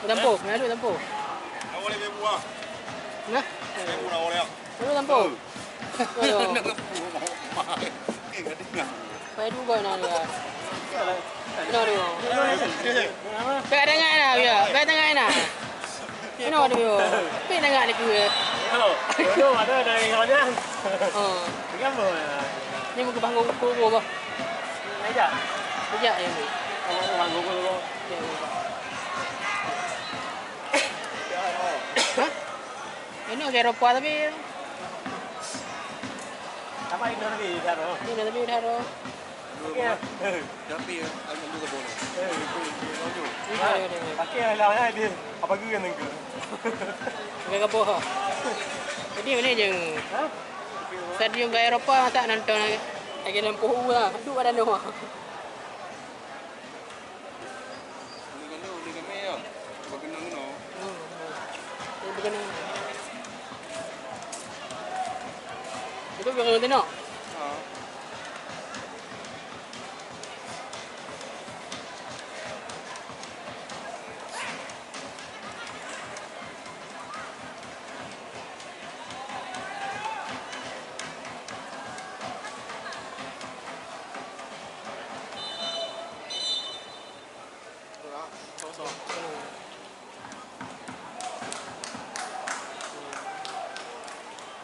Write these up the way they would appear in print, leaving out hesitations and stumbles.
Tampuk, nak tampuk. Awalnya bebu ah. Nah. Bebu awalnya. Nak tampuk. Aduh. Nak bebu mau. Enggak dengar. Pai juga nak dia. Nak dia. Pai dengar nak dia. Pai dengar nak. Nak dia. Pai dengar ni dia. Đâu mà đây này họ nhá. Cái mờ. Nhưng mà cái băng cô ba. Nãy giờ. Bây giờ em đi. Băng cô. Hah? Ini kayak Eropa tapi Apa ini lebih dah roh. ini tapi udah ada. Tapi ada juga boleh. Pakai lah ya dia. Apa gue yang nengke. Gak boh. Jadi mana jeng? Stadium ke Eropa masa nonton lagi lampu lah. Duk ada no. Bukan. Itu bukan tino.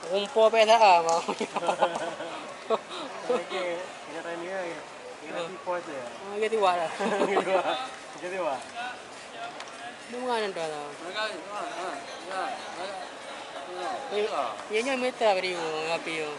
Umpo pesa mau. Kata ni ya. Kita tipu aja. Gitu wala. Gitu wah. Bunga nonton lah. Mereka Ya nya meta beri ngapi yo.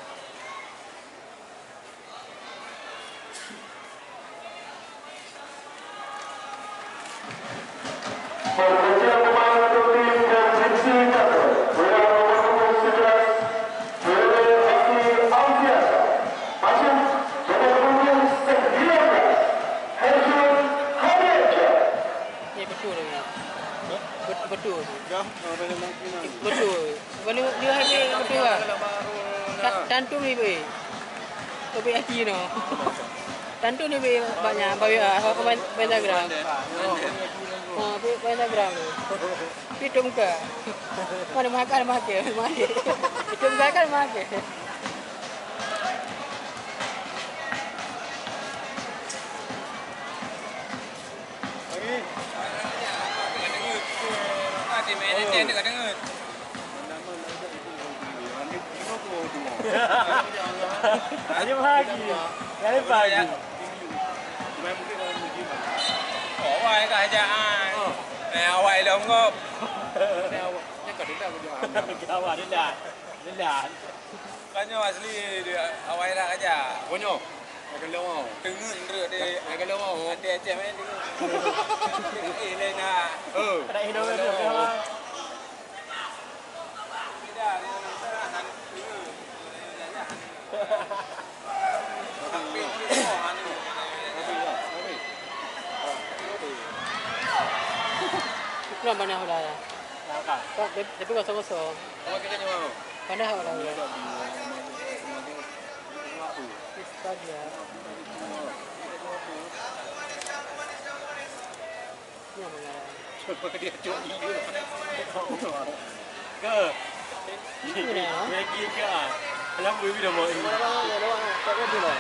Betul. Betul. Kalau dia happy betul lah. Tantu ni be. Tapi hati no. Tantu ni be banyak apa Instagram. Instagram ni. Itu muka. Mana makan makan. Itu muka kan makan. Dia dekat dengar. Ada pagi. Ada pagi. Bỏ hoài cả chả. Nè hoài đâu ngộp. Chắc cả đến đâu cũng Kita buat dah. Dah. Kan nyo asli dia awai dah aja. Konyo. Akan lewat. Dengar ruk dia. Akan lewat. Dia aja main dengar. Ini nak. Ada hidup dia. Belum mana dah. Nakal. Tapi kosong-kosong. Apa kita nyawa? Mana dah. Pista dia. Ni mana? Coba dia curi dia. Ke. Lagi ke. Alam bui dah mau. Tak ada lah.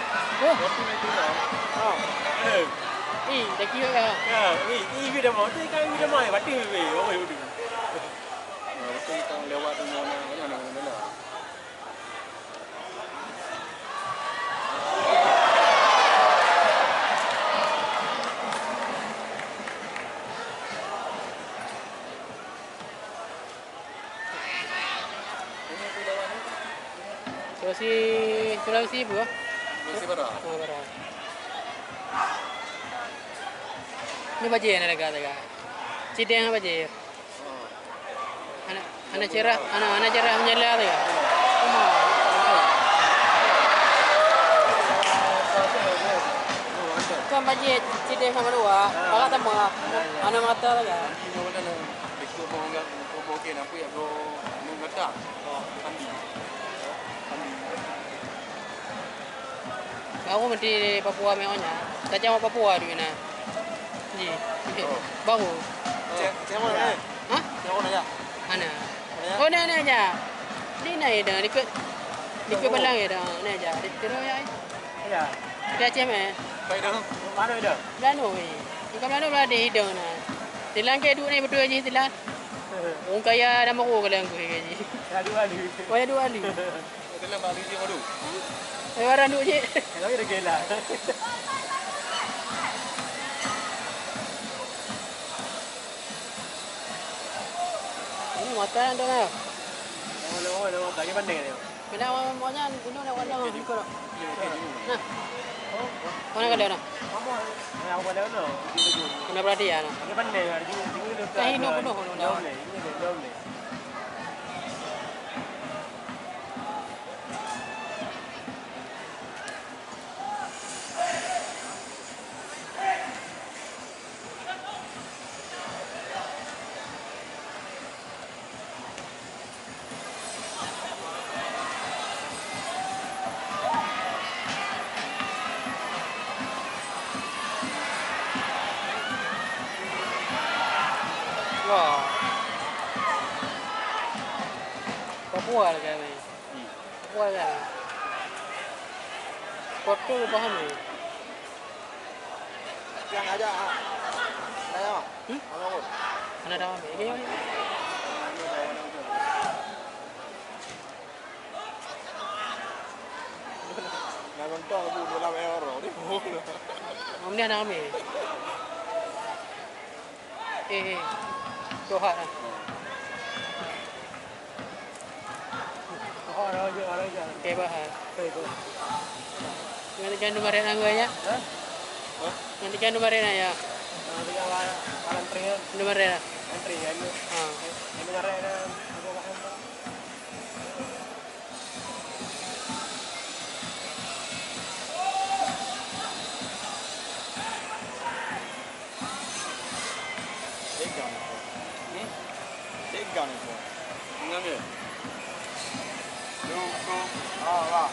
Dah kira dah. Ya, ini dah mau. Tapi kan ini dah mau. Batu we. Oh, yo. Betul kita lewat tu mana lah. Sulawesi buah. Sulawesi Barat. Barat. Ni baje na laga daga. Cideng baje. Ana cerah menyala daga. Kan baje cideng sama dua. Baka tamo ana mata daga. Ikut bongga bobokin apa ya bro mengata. Andi. Aku mesti Papua meonya. Tajam Papua dulu na. Ni. Baru. Cek mana ni? Hah? Cek mana ya? Mana? Oh, ni aja. Ni naik dah. Ikut belang ya dah. Ni aja. Terus ya. Ya. Dia cem eh. Baik dah. Mana dah? Belano ni. Bukan belano belah dia hidung nah. Tilang ke duk ni betul aja tilang. Orang kaya dah mahu kalau aku gaji. Ya dua ni. Oh ya 2 kali. Dalam balik dia madu. Ai orang duk je. Kalau dia gila. Ini mata anda lah. Nama lagi mana ni? Kena maunya gunung nak warna ikut. Nah. Mana kada nak? Kamu yang apa dah no? Kena perhatian. Lagi mana ni? Ini Kahi no kuno kuno dah. Ini jauh ni. Wah. Papua lah kami. Papua lah. Foto paham ni. Yang aja. Saya apa? Apa pun. Mana dah ambil? Ini ni. Nak nonton aku bola merah ni. Om ni nak ambil. Doha lah. Orang je. Okay, bahas. Itu. Nanti kan dumarin aku ya. Hah? Nanti kan dumarin ya. Nanti kalau alam pria, Dumarin. antri ya ni. Ah. Ini ngare ada aku paham. Tegang ni pun. Ingat ke? Lah.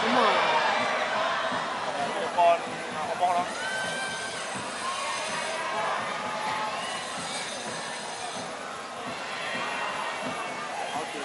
Rumah. Depan opong lah. Okey.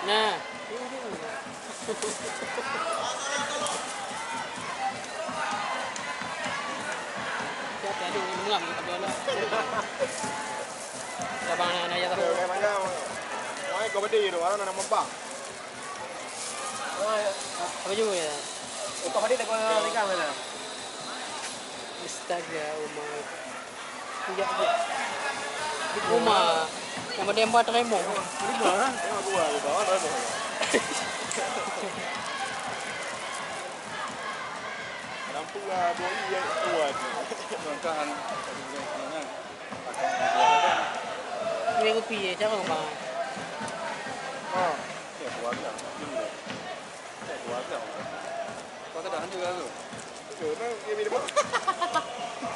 Nah. Siapa ada yang mengelam kita bola. Abang nak ya tahu. Kayak mana? Mai kau bedi tu, orang nak mempang. Apa juga ya? Untuk hari tak kau nikah mana? Astaga, Umar. Ya, di rumah. Yang ada empat remong. Ini buah. Tengok gua di bawah ada. Lampu lah boi yang tua tu. Tuan-tuan. Ini aku pi je, cakap bang. Oh, ya keluarga. Ini. Ya keluarga. Kau tak ada juga tu. Kerana dia bila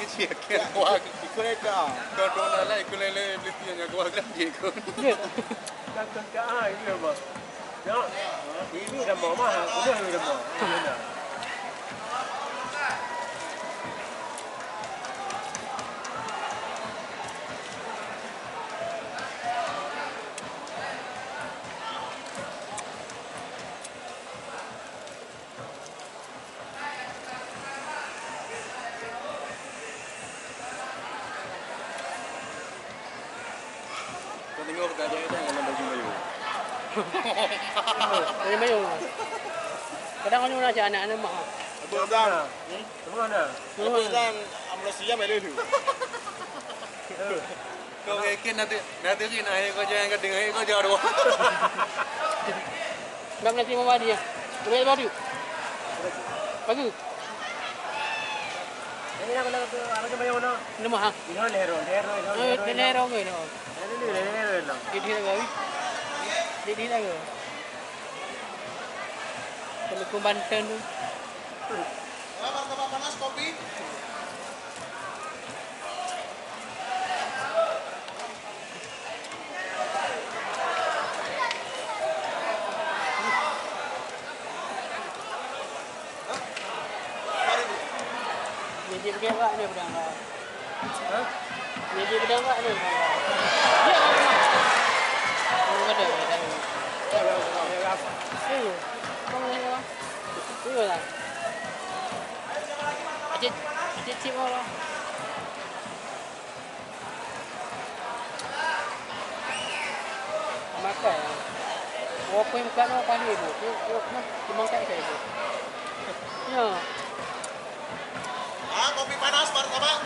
kecil kan keluarga. Ikut mereka. Kau dona lah ikut lele beli keluarga dia ikut. Kan ah ini apa? Ya. Ini dah mau mah, udah mau. kajian itu dengan baju mayu. Dari Mayu. Kadang orang nak cakap anak-anak mak. Betul. Semua dah. Lepas dan Malaysia melu tu. Kau yakin nanti kena kau jangan kau dengar kau jauh. Dah nanti mama dia. Boleh baru. Bagus. Ini nak kalau tu apa macam mana? Nama ha. Ini lero. Lero ke no. Ini lero lah. Di lagi. Di lagi. Kalau Banten tu. Martabak panas kopi. Jadi berderak ni pedang kau. Ha? Jadi berderak ni pedang kau. Ya Allah. Kau ada dah. Ya, apa? Ayo. Kau ni apa? Ayo lah. Acik cip apa? Makan. Apa yang makan apa ni ibu? Yuk, cuma kat saya ibu. Ya. Ah, kopi panas martabak.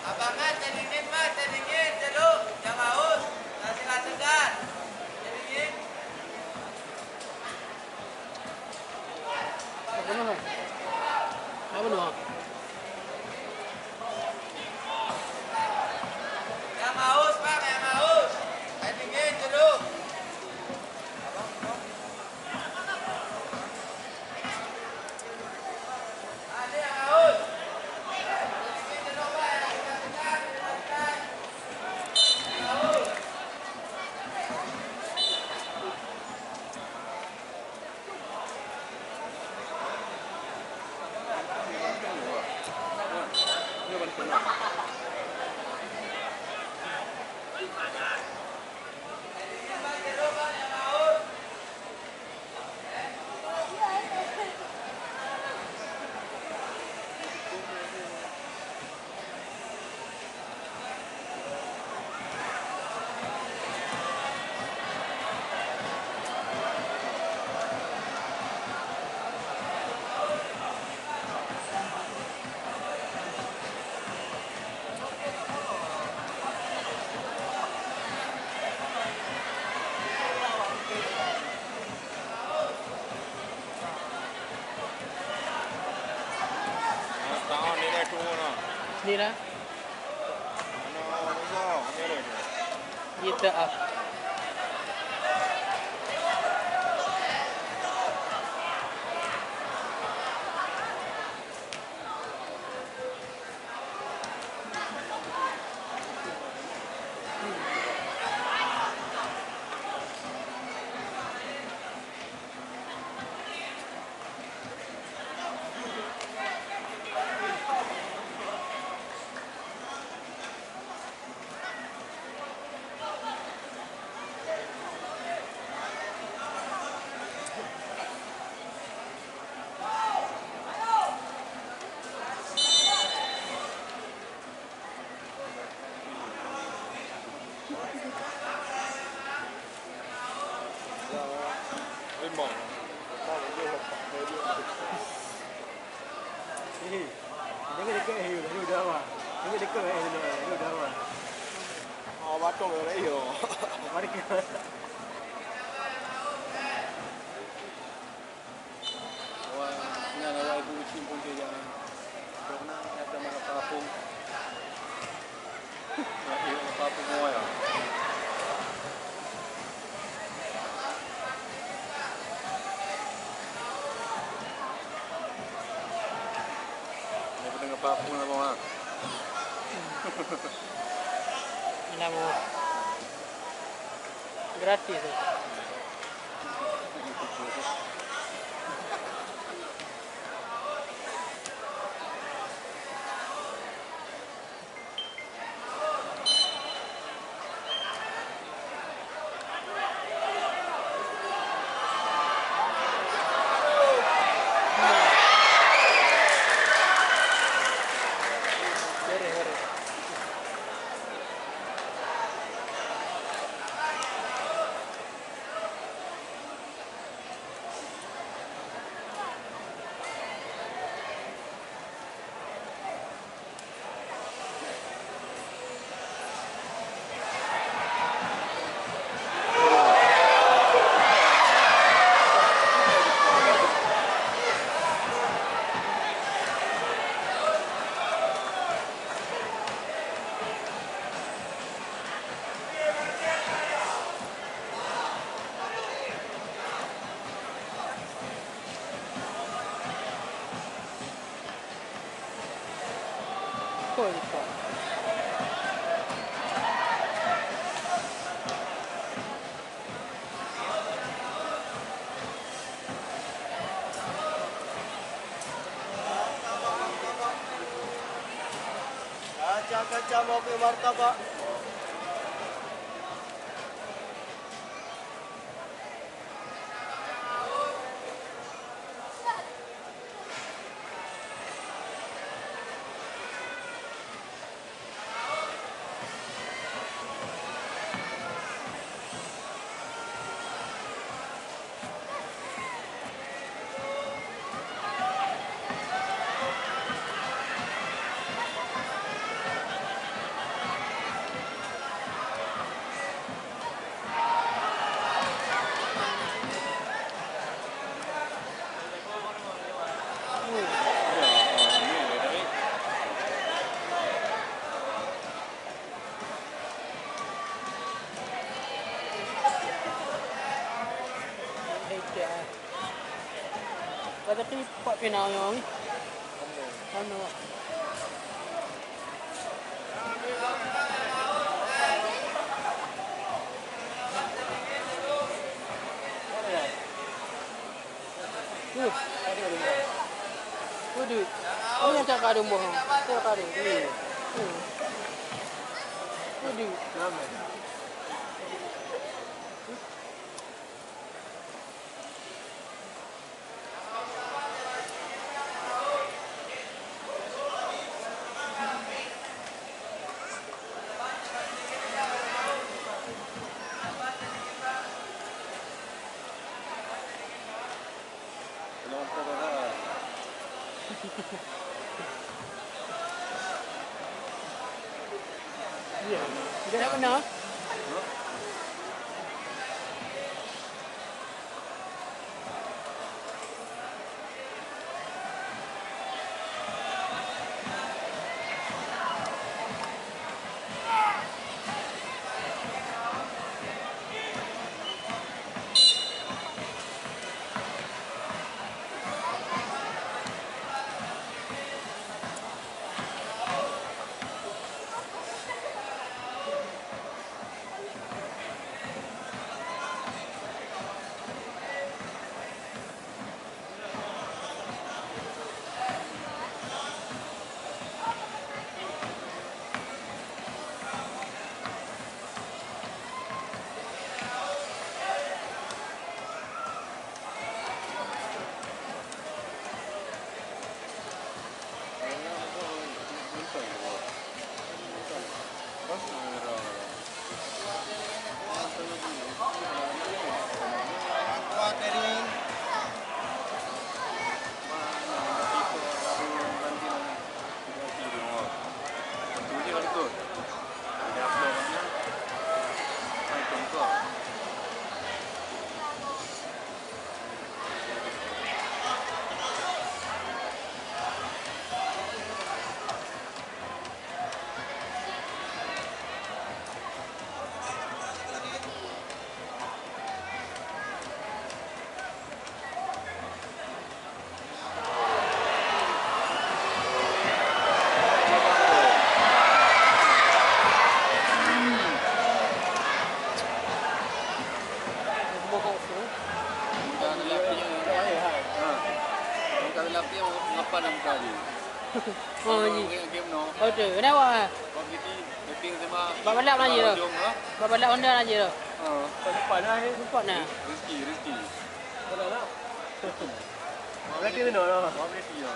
Abangan tadingin mah, tadingin jeruk, yang haus, nasi segar. Tadingin. Apa nama? Apa nama? Yang haus, Pak, yang haus. Tadingin jeruk. Ada yang haus. Tadingin jeruk, Pak, yang segar, dimakan. Yang haus. Ini ban kena. Tangan ni dah turun lah. Ni lah. Mana besar, ni dah. Kita ah. Memang. Kalau dia lepas dia. Jangan dekat hiu, hiu dah mah. Jangan dekat hiu dah mah. Ah, batung dah iyo. Mari kita. Wah, ni ada ibu cimpung dia jangan. Karena ada mana kapung. Nah, ini kapung semua ya. pun abang ah. Anda mau gratis tu. Kau itu. Kaca-kaca mobil martabak. Kata ni pak final yang ni. Ano? Waduh. Oh yang tak kadung bohong. Tak kadung. Waduh. Nama. Ya. Dah kena. ဟုတ်တယ်နဲ့က Community meeting sama. Babalak mana je tu? Jom ha. Bapak Honda aja tu. Pandai Support nah. Rezeki. betul lah. Berarti tu no. Community ya.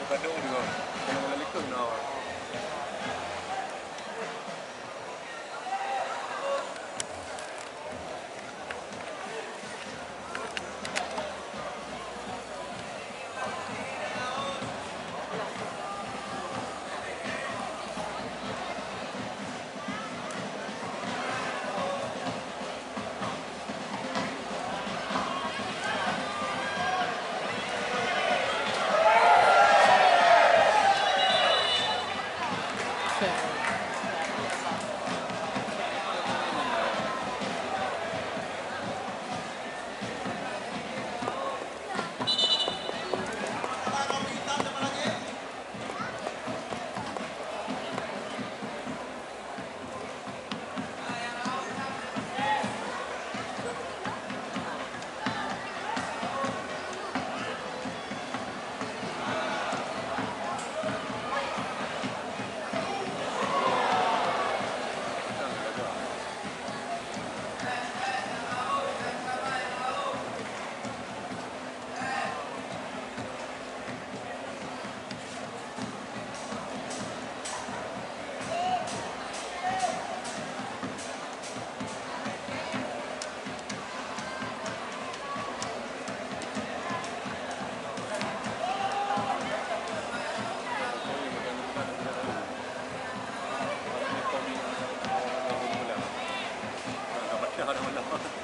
Bandung juga. Kalau lekuk nak. Ada